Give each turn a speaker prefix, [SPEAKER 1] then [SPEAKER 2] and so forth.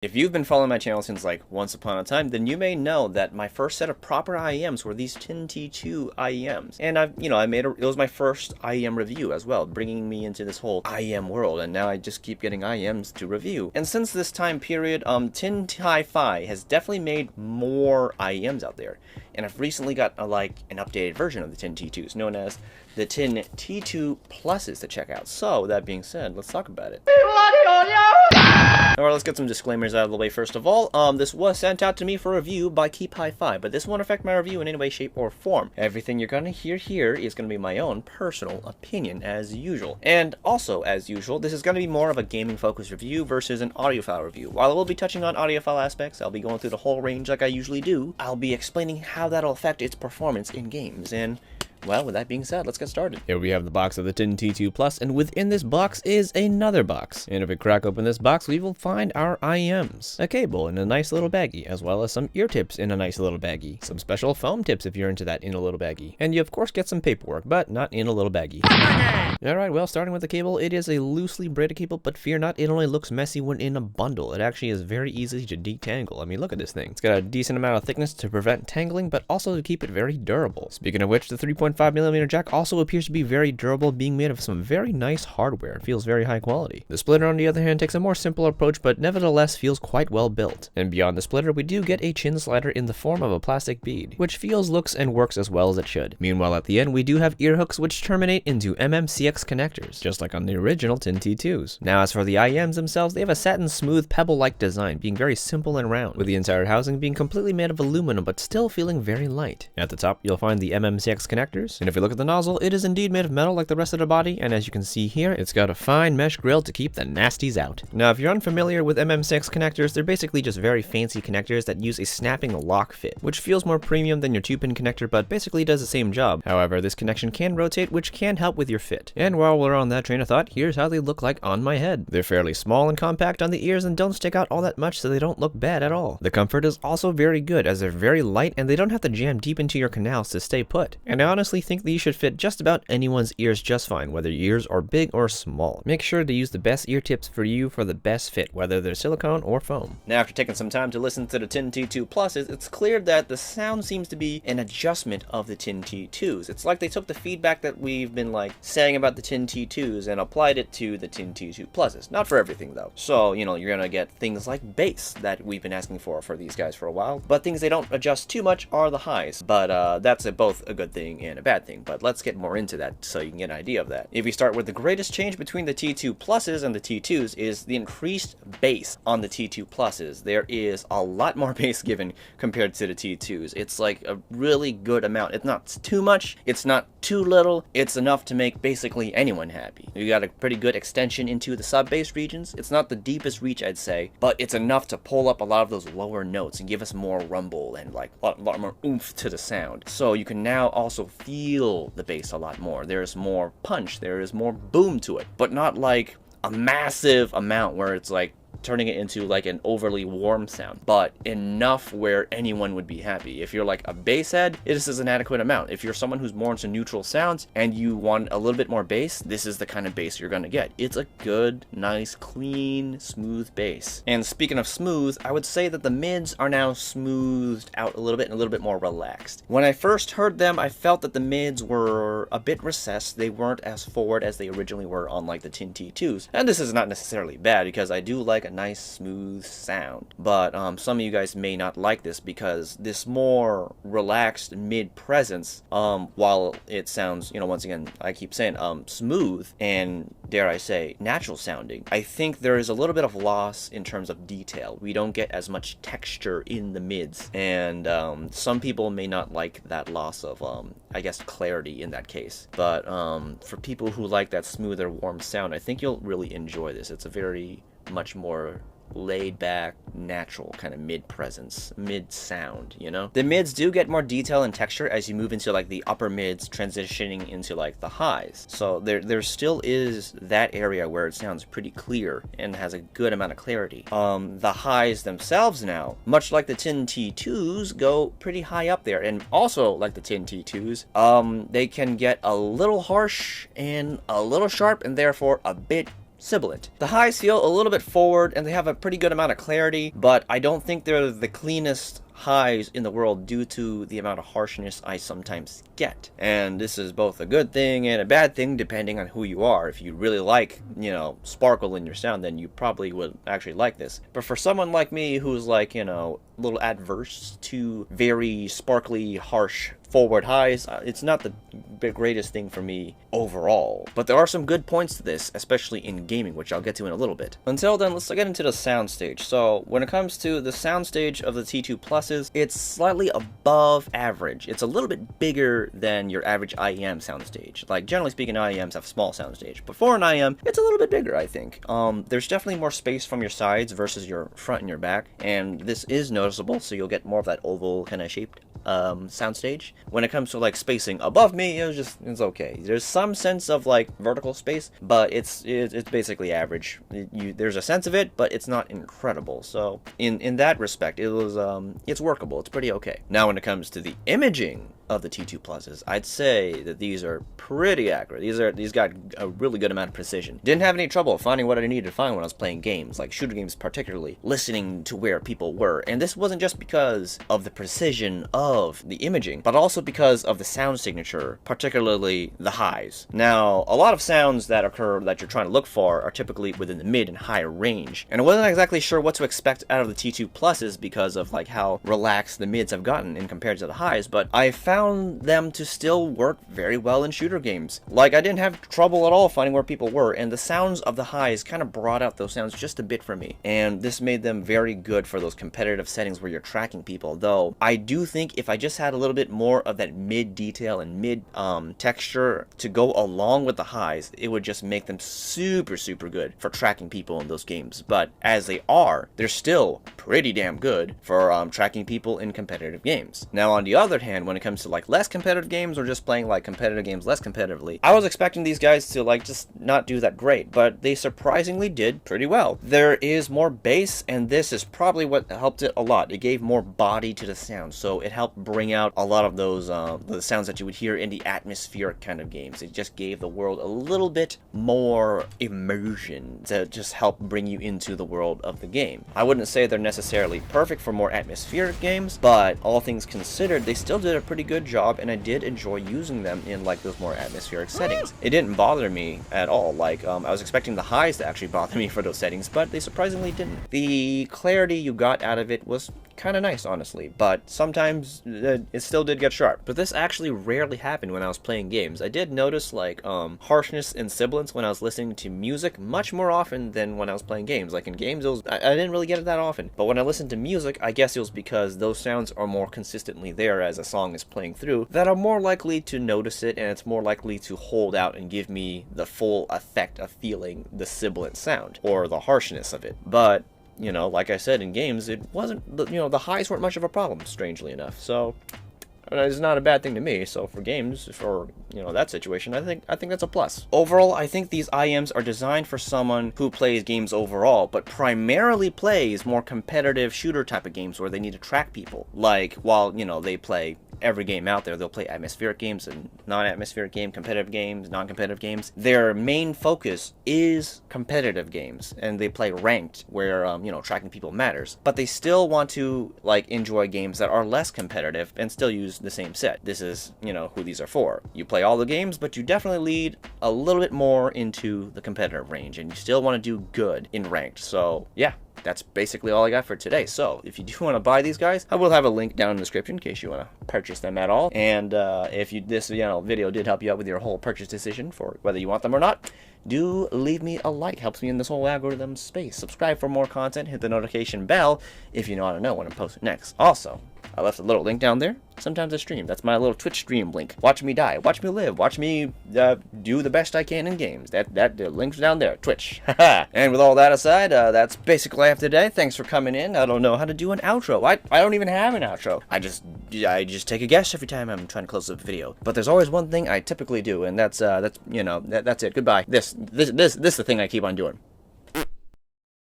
[SPEAKER 1] If you've been following my channel since like once upon a time, then you may know that my first set of proper IEMs were these Tin T2 IEMs. And it was my first IEM review as well, bringing me into this whole IEM world, and now I just keep getting IEMs to review. And since this time period, Tin Hi-Fi has definitely made more IEMs out there. And I've recently got an updated version of the Tin T2s, known as the Tin T2 Pluses to check out. So, that being said, let's talk about it. Alright, let's get some disclaimers out of the way first of all. This was sent out to me for review by Keep Hi-Fi, but this won't affect my review in any way, shape, or form. Everything you're gonna hear here is gonna be my own personal opinion, as usual. And also, as usual, this is gonna be more of a gaming-focused review versus an audiophile review. While I will be touching on audiophile aspects, I'll be going through the whole range like I usually do. I'll be explaining how that'll affect its performance in games, and well, with that being said, let's get started. Here we have the box of the Tin T2 Plus, and within this box is another box. And if we crack open this box, we will find our IEMs, a cable in a nice little baggie, as well as some ear tips in a nice little baggie, some special foam tips if you're into that in a little baggie, and you of course get some paperwork, but not in a little baggie. Alright, well, starting with the cable, it is a loosely braided cable, but fear not, it only looks messy when in a bundle. It actually is very easy to detangle. I mean, look at this thing. It's got a decent amount of thickness to prevent tangling, but also to keep it very durable. Speaking of which, the 3.5mm jack also appears to be very durable, being made of some very nice hardware. It feels very high quality. The splitter, on the other hand, takes a more simple approach, but nevertheless feels quite well built. And beyond the splitter, we do get a chin slider in the form of a plastic bead, which feels, looks, and works as well as it should. Meanwhile, at the end, we do have ear hooks which terminate into MMCX connectors, just like on the original Tin T2s. Now, as for the IEMs themselves, they have a satin smooth pebble-like design, being very simple and round, with the entire housing being completely made of aluminum, but still feeling very light. At the top, you'll find the MMCX connectors, and if you look at the nozzle, it is indeed made of metal like the rest of the body, and as you can see here, it's got a fine mesh grill to keep the nasties out. Now, if you're unfamiliar with MMCX connectors, they're basically just very fancy connectors that use a snapping lock fit, which feels more premium than your 2-pin connector, but basically does the same job. However, this connection can rotate, which can help with your fit. And while we're on that train of thought, here's how they look like on my head. They're fairly small and compact on the ears and don't stick out all that much, so they don't look bad at all. The comfort is also very good, as they're very light and they don't have to jam deep into your canals to stay put. And I honestly think these should fit just about anyone's ears just fine, whether your ears are big or small. Make sure to use the best ear tips for you for the best fit, whether they're silicone or foam. Now, after taking some time to listen to the Tin T2 Pluses, it's clear that the sound seems to be an adjustment of the Tin T2s. It's like they took the feedback that we've been saying about the Tin T2s and applied it to the Tin T2 Pluses. Not for everything though. So, you're gonna get things like bass that we've been asking for these guys for a while, but things they don't adjust too much are the highs. But that's both a good thing and a bad thing, but let's get more into that so you can get an idea of that. If we start with the greatest change between the T2 Pluses and the T2s is the increased bass on the T2 Pluses. There is a lot more bass given compared to the T2s. It's like a really good amount. It's not too much, it's not too little, it's enough to make basically anyone happy. You got a pretty good extension into the sub-bass regions. It's not the deepest reach, I'd say, but it's enough to pull up a lot of those lower notes and give us more rumble and a lot more oomph to the sound. So you can now also feel the bass a lot more. There's more punch, there is more boom to it, but not like a massive amount where it's turning it into an overly warm sound, but enough where anyone would be happy. If you're a bass head, this is an adequate amount. If you're someone who's more into neutral sounds and you want a little bit more bass, this is the kind of bass you're gonna get. It's a good, nice, clean, smooth bass. And speaking of smooth, I would say that the mids are now smoothed out a little bit and a little bit more relaxed. When I first heard them, I felt that the mids were a bit recessed. They weren't as forward as they originally were on the Tin T2s. And this is not necessarily bad, because I do like a nice smooth sound, but some of you guys may not like this because this more relaxed mid presence, while it sounds, once again, I keep saying smooth and dare I say natural sounding, I think there is a little bit of loss in terms of detail. We don't get as much texture in the mids, and some people may not like that loss of I guess clarity in that case, but for people who like that smoother warm sound, I think you'll really enjoy this. It's a very much more laid back, natural kind of mid presence, mid sound, The mids do get more detail and texture as you move into the upper mids, transitioning into the highs. So there still is that area where it sounds pretty clear and has a good amount of clarity. The highs themselves now, much like the Tin T2s, go pretty high up there, and also like the Tin T2s, they can get a little harsh and a little sharp, and therefore a bit sibilant. The highs feel a little bit forward and they have a pretty good amount of clarity, but I don't think they're the cleanest highs in the world due to the amount of harshness I sometimes get. And this is both a good thing and a bad thing depending on who you are. If you really like, sparkle in your sound, then you probably would actually like this. But for someone like me who's like, a little adverse to very sparkly, harsh forward highs, it's not the greatest thing for me overall. But there are some good points to this, especially in gaming, which I'll get to in a little bit. Until then, let's get into the soundstage. So when it comes to the soundstage of the T2 Pluses, it's slightly above average. It's a little bit bigger than your average IEM soundstage. Like, generally speaking, IEMs have small soundstage, but for an IEM, it's a little bit bigger, I think. There's definitely more space from your sides versus your front and your back, and this is noticeable, so you'll get more of that oval kind of shaped soundstage. When it comes to like spacing above me, it's okay. There's some sense of like vertical space, but it's basically average. There's a sense of it, but it's not incredible. So in that respect, it's workable. It's pretty okay. Now when it comes to the imaging of the T2 Pluses, I'd say that these are pretty accurate. These got a really good amount of precision. Didn't have any trouble finding what I needed to find when I was playing games, like shooter games particularly, listening to where people were. And this wasn't just because of the precision of the imaging, but also because of the sound signature, particularly the highs. Now, a lot of sounds that occur that you're trying to look for are typically within the mid and high range. And I wasn't exactly sure what to expect out of the T2 Pluses because of like how relaxed the mids have gotten in compared to the highs, but I found them to still work very well in shooter games. Like, I didn't have trouble at all finding where people were, and the sounds of the highs kind of brought out those sounds just a bit for me, and this made them very good for those competitive settings where you're tracking people. Though I do think if I just had a little bit more of that mid detail and mid texture to go along with the highs, it would just make them super good for tracking people in those games. But as they are, they're still pretty damn good for tracking people in competitive games. Now on the other hand, when it comes to like less competitive games or just playing like competitive games less competitively, I was expecting these guys to like just not do that great, but they surprisingly did pretty well. There is more bass, and this is probably what helped it a lot. It gave more body to the sound, so it helped bring out a lot of those the sounds that you would hear in the atmospheric kind of games. It just gave the world a little bit more immersion to just help bring you into the world of the game. I wouldn't say they're necessarily perfect for more atmospheric games, but all things considered, they still did a pretty good job, and I did enjoy using them in like those more atmospheric settings. It didn't bother me at all. Like I was expecting the highs to actually bother me for those settings, but they surprisingly didn't. The clarity you got out of it was kind of nice, honestly, but sometimes it still did get sharp. But this actually rarely happened when I was playing games. I did notice like harshness and sibilance when I was listening to music much more often than when I was playing games. Like in games, I didn't really get it that often, but when I listened to music, I guess it was because those sounds are more consistently there as a song is playing through, that I'm more likely to notice it, and it's more likely to hold out and give me the full effect of feeling the sibilant sound or the harshness of it. But like I said, in games, it wasn't, the highs weren't much of a problem, strangely enough. So it's not a bad thing to me. So for games, for that situation, I think that's a plus. Overall, I think these IEMs are designed for someone who plays games overall, but primarily plays more competitive shooter type of games where they need to track people. Like while they play every game out there, they'll play atmospheric games and non-atmospheric games, competitive games, non-competitive games. Their main focus is competitive games, and they play ranked where tracking people matters, but they still want to like enjoy games that are less competitive and still use the same set. This is who these are for. You play all the games, but you definitely lead a little bit more into the competitive range, and you still want to do good in ranked. So yeah, that's basically all I got for today. So if you do want to buy these guys, I will have a link down in the description in case you want to purchase them at all. And if this video did help you out with your whole purchase decision for whether you want them or not, do leave me a like. Helps me in this whole algorithm space. Subscribe for more content. Hit the notification bell if you want to know when I'm posting next. Also, I left a little link down there. Sometimes I stream. That's my little Twitch stream link. Watch me die. Watch me live. Watch me do the best I can in games. That link's down there. Twitch. And with all that aside, that's basically all I have today. Thanks for coming in. I don't know how to do an outro. I don't even have an outro. I just take a guess every time I'm trying to close the video. But there's always one thing I typically do, and that's it. Goodbye. This is the thing I keep on doing.